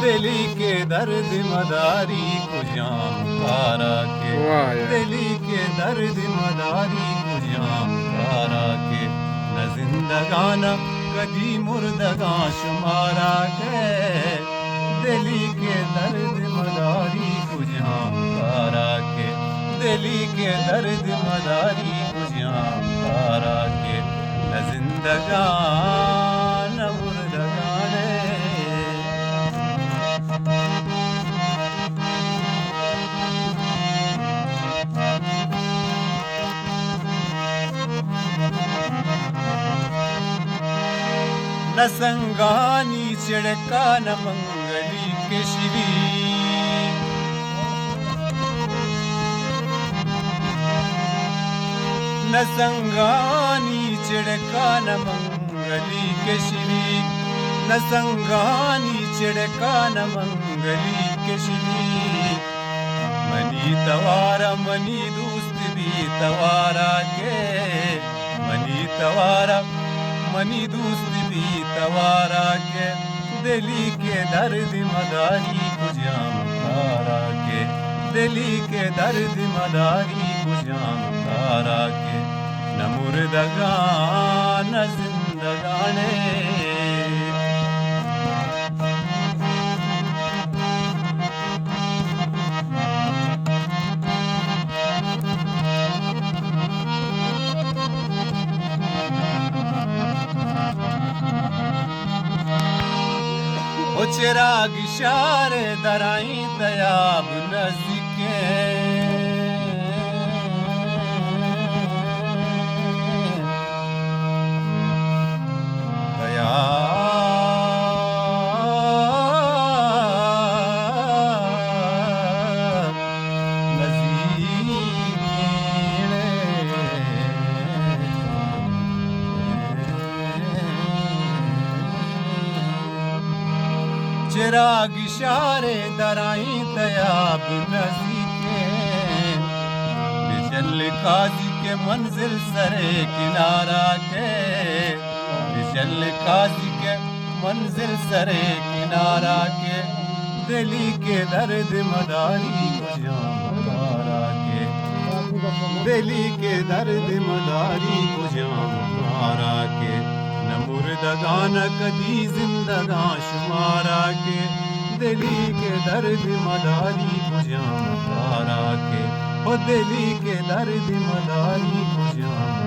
दिली के दर्द मदारी को जाम तारा के, दिली के दर्द मदारी को जाम तारा के, न जिंदगाना कदी मुर्दगा शुमारा के, दिली के दर्द मदारी को जाम तारा के, दिली के दर्द मदारी को जाम तारा के, न जिंदगाना मुर्दगाने। न संगानी चिड़का न मंगली के श्री, न संगानी चिड़का न मंगली के श्री, न संगानी चिड़का न मंगली के श्री, मनी तवारा मनी दोस्त भी तवारा के, मनी तवारा मनी दोस्त भी तवारा के, दिली के दर्द मदारी को जाम तारा के, दिली के दर्द मदारी को जाम तारा के, न मुर्दगा न जिंदगाने। चिराग इशारे दराई दयाब नज़दीके, चिराग इशारे दराई दयाब नज़दीके, बिजल काजी के मंजिल सरे किनारा के, बिजल काजी के मंजिल सरे किनारा के, दिली के दर्द मदारी को जाम तारा के, दिली के दर्द मदारी को जाम तारा के, न मुर्दगा न कदी जिंदगा शुमारा के, दिली के दर्द मदारी को जाम तारा के, ओ दिली के दर्द मदारी को जाम